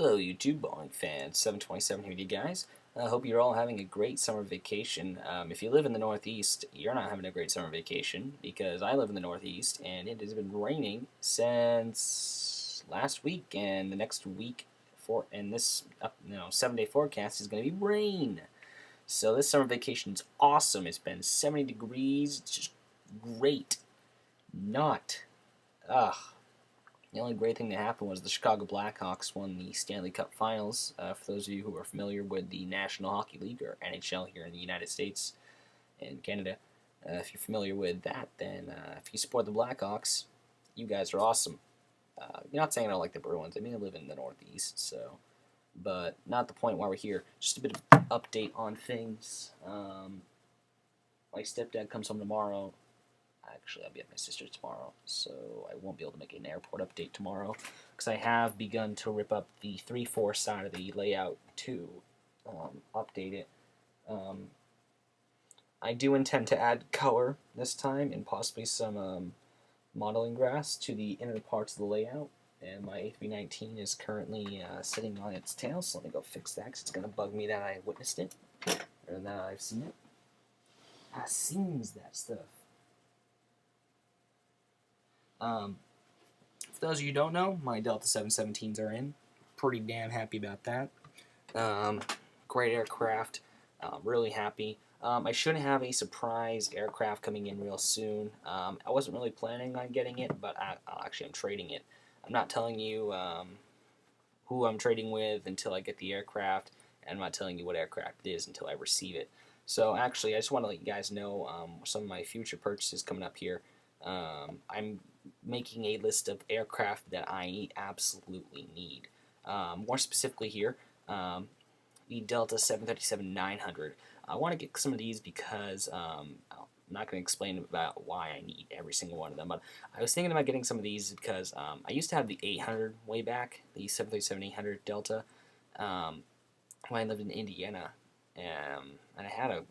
Hello YouTube, Boeing fans, 727 here with you guys. I hope you're all having a great summer vacation. If you live in the Northeast, you're not having a great summer vacation because I live in the Northeast and it has been raining since last week, and the next week this 7-day forecast is going to be rain. So this summer vacation is awesome. It's been 70 degrees. It's just great. Not. Ugh. The only great thing that happened was the Chicago Blackhawks won the Stanley Cup Finals. For those of you who are familiar with the National Hockey League, or NHL here in the United States and Canada, if you're familiar with that, then if you support the Blackhawks, you guys are awesome. You're not saying I don't like the Bruins. I mean, I live in the Northeast, so, but not the point why we're here. Just a bit of update on things. My stepdad comes home tomorrow. Actually, I'll be at my sister's tomorrow, so I won't be able to make an airport update tomorrow because I have begun to rip up the 3/4 side of the layout to update it. I do intend to add color this time and possibly some modeling grass to the inner parts of the layout. And my A319 is currently sitting on its tail, so let me go fix that because it's going to bug me that I witnessed it or that I've seen it. I seems that stuff. For those of you who don't know, my Delta 717s are in. Pretty damn happy about that. Great aircraft. Really happy. I should have a surprise aircraft coming in real soon. I wasn't really planning on getting it, but actually I'm trading it. I'm not telling you who I'm trading with until I get the aircraft, and I'm not telling you what aircraft it is until I receive it. So actually, I just want to let you guys know some of my future purchases coming up here. I'm making a list of aircraft that I absolutely need. More specifically here, the Delta 737-900. I want to get some of these because I'm not going to explain about why I need every single one of them, but I was thinking about getting some of these because I used to have the 800 way back, the 737-800 Delta, when I lived in Indiana, and I had a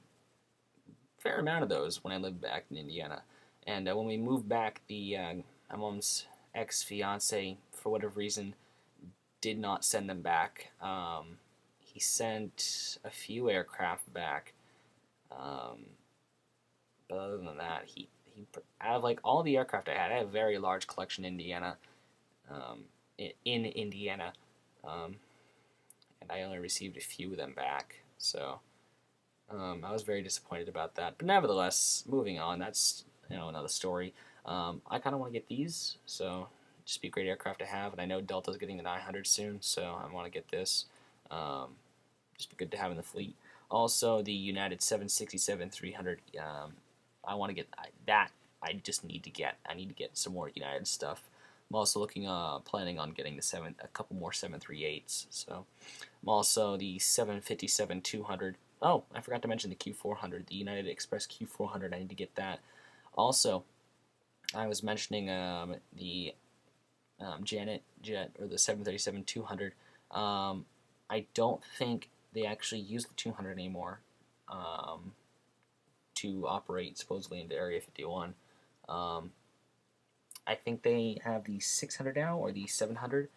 fair amount of those when I lived back in Indiana. And when we moved back, my mom's ex-fiance, for whatever reason, did not send them back. He sent a few aircraft back, but other than that, he out of like all the aircraft I had a very large collection in Indiana, and I only received a few of them back. So I was very disappointed about that. But nevertheless, moving on. That's another story. I kind of want to get these, so just be a great aircraft to have. And I know Delta's getting the 900 soon, so I want to get this. Just be good to have in the fleet. Also, the United 767-300. I want to get that. I need to get some more United stuff. I'm also planning on getting a couple more 738s. So I'm also the 757-200. Oh, I forgot to mention the Q400, the United Express Q400. I need to get that. Also, I was mentioning the Janet jet, or the 737-200. I don't think they actually use the 200 anymore to operate supposedly into Area 51. I think they have the 600 now, or the 700,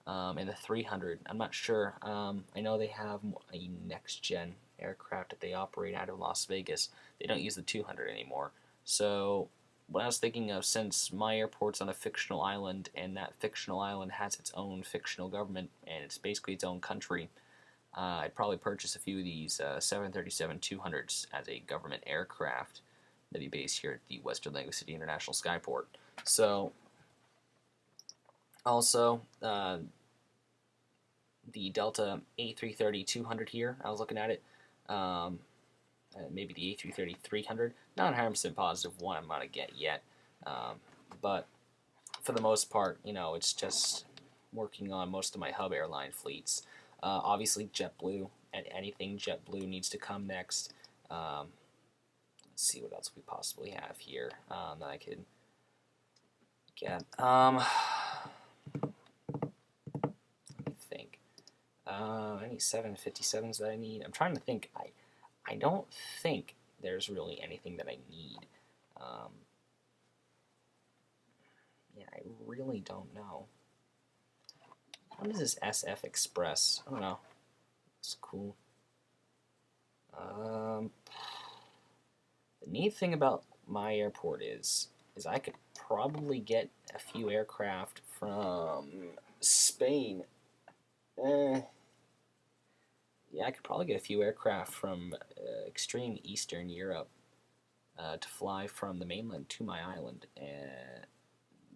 and the 300. I'm not sure. I know they have a next-gen aircraft that they operate out of Las Vegas. They don't use the 200 anymore. So what I was thinking of, since my airport's on a fictional island, and that fictional island has its own fictional government, and it's basically its own country, I'd probably purchase a few of these 737-200s as a government aircraft that be based here at the Western Lake City International Skyport. So, also, the Delta A330-200 here, I was looking at it. Maybe the A330-300. Not 100% positive one I'm going to get yet. But for the most part, it's just working on most of my hub airline fleets. Obviously, JetBlue, and anything JetBlue needs to come next. Let's see what else we possibly have here that I could get. Let me think. Any 757s that I need? I'm trying to think. I don't think there's really anything that I need. Yeah, I really don't know. What is this SF Express? I don't know. It's cool. The neat thing about my airport is I could probably get a few aircraft from Spain. Yeah, I could probably get a few aircraft from extreme Eastern Europe to fly from the mainland to my island, and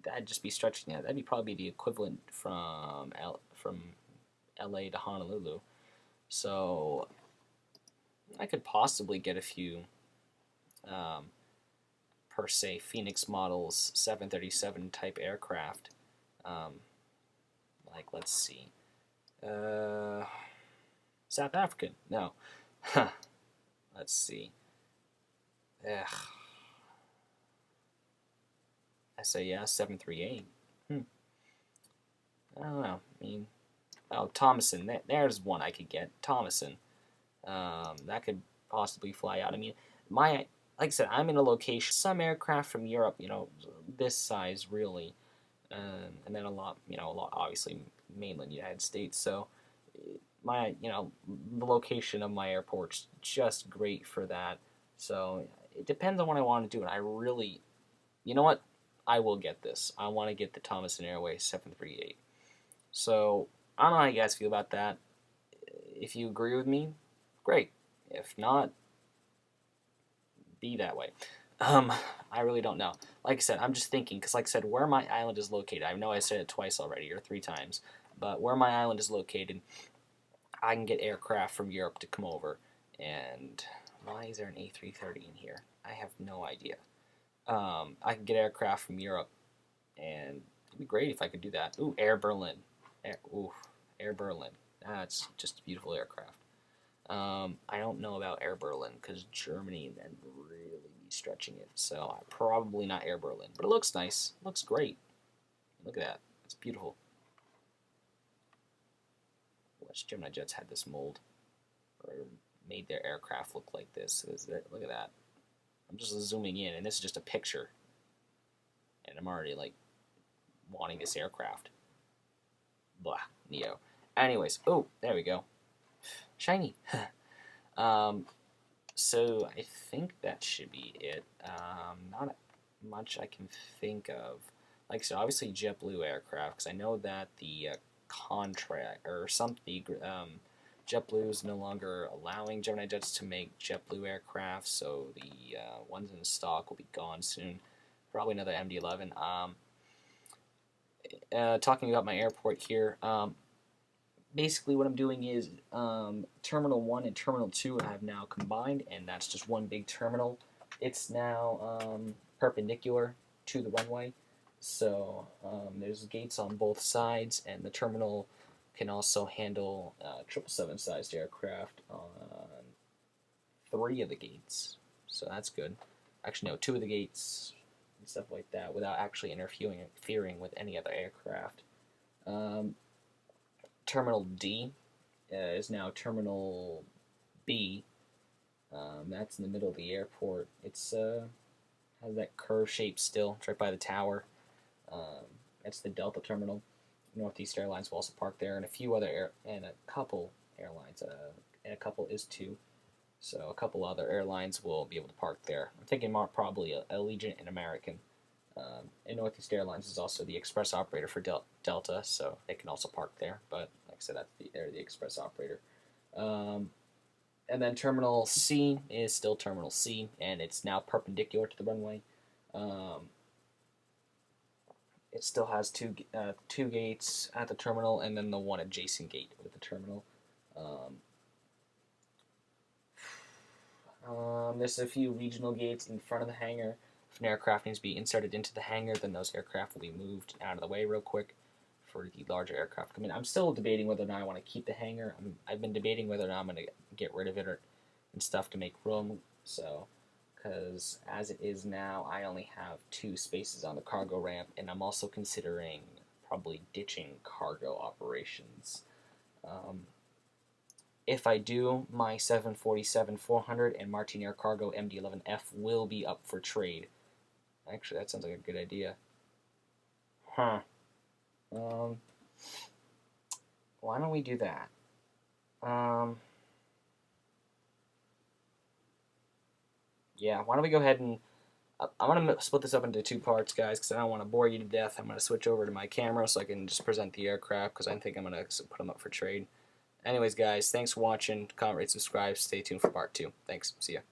that'd just be stretching it. That'd be probably the equivalent from LA to Honolulu. So I could possibly get a few per se Phoenix models 737 type aircraft. Like, let's see, South African. No, let's see. SAS 738. I don't know. I mean, oh, Thomason. There's one I could get. Thomason. That could possibly fly out. I mean, like I said, I'm in a location. Some aircraft from Europe, this size really, and then a lot, obviously mainland United States. So the location of my airport's just great for that. So it depends on what I want to do, and I really, you know what, I will get this. I want to get the Thomason Airways 738. So I don't know how you guys feel about that. If you agree with me, great. If not, be that way. I really don't know. Like I said, I'm just thinking, because like I said, where my island is located, I know I said it twice already, or 3 times, but where my island is located, I can get aircraft from Europe to come over. And why is there an A330 in here? I have no idea. I can get aircraft from Europe, and it'd be great if I could do that. Ooh, Air Berlin. Air Berlin. That's just a beautiful aircraft. I don't know about Air Berlin because Germany then really be stretching it, so probably not Air Berlin. But it looks nice. It looks great. Look at that. It's beautiful. Which Gemini Jets had this mold, or made their aircraft look like this. Look at that. I'm just zooming in, and this is just a picture, and I'm already like wanting this aircraft. Blah, Neo. Anyways, oh, there we go. Shiny. So I think that should be it. Not much I can think of. Like I said, obviously JetBlue aircraft, because I know that the contract or something, JetBlue is no longer allowing Gemini Jets to make JetBlue aircraft, so the ones in stock will be gone soon. Probably another MD-11. Talking about my airport here, basically what I'm doing is Terminal 1 and Terminal 2 have now combined, and that's just one big terminal. It's now perpendicular to the runway, so there's gates on both sides, and the terminal can also handle 777 sized aircraft on 3 of the gates, so that's good. Actually, no, 2 of the gates and stuff like that without actually interfering with any other aircraft. Terminal D is now Terminal B. That's in the middle of the airport. It's has that curve shape still. It's right by the tower. That's the Delta terminal. Northeast Airlines will also park there, and a few other and a couple airlines. And a couple is 2. So a couple other airlines will be able to park there. I'm thinking more probably Allegiant and American. And Northeast Airlines is also the express operator for Delta, so they can also park there. But like I said, they're the express operator. And then Terminal C is still Terminal C, and it's now perpendicular to the runway. It still has two gates at the terminal, and then the one adjacent gate with the terminal. There's a few regional gates in front of the hangar. If an aircraft needs to be inserted into the hangar, then those aircraft will be moved out of the way real quick for the larger aircraft to come in. I'm still debating whether or not I want to keep the hangar. I've been debating whether or not I'm going to get rid of it and stuff to make room. So, because as it is now, I only have 2 spaces on the cargo ramp, and I'm also considering probably ditching cargo operations. If I do, my 747-400 and Martin Air Cargo MD-11F will be up for trade. Actually, that sounds like a good idea. Why don't we do that? Yeah, why don't we go ahead and... I'm going to split this up into 2 parts, guys, because I don't want to bore you to death. I'm going to switch over to my camera so I can just present the aircraft, because I think I'm going to put them up for trade. Anyways, guys, thanks for watching. Comment, rate, subscribe. Stay tuned for part 2. Thanks. See ya.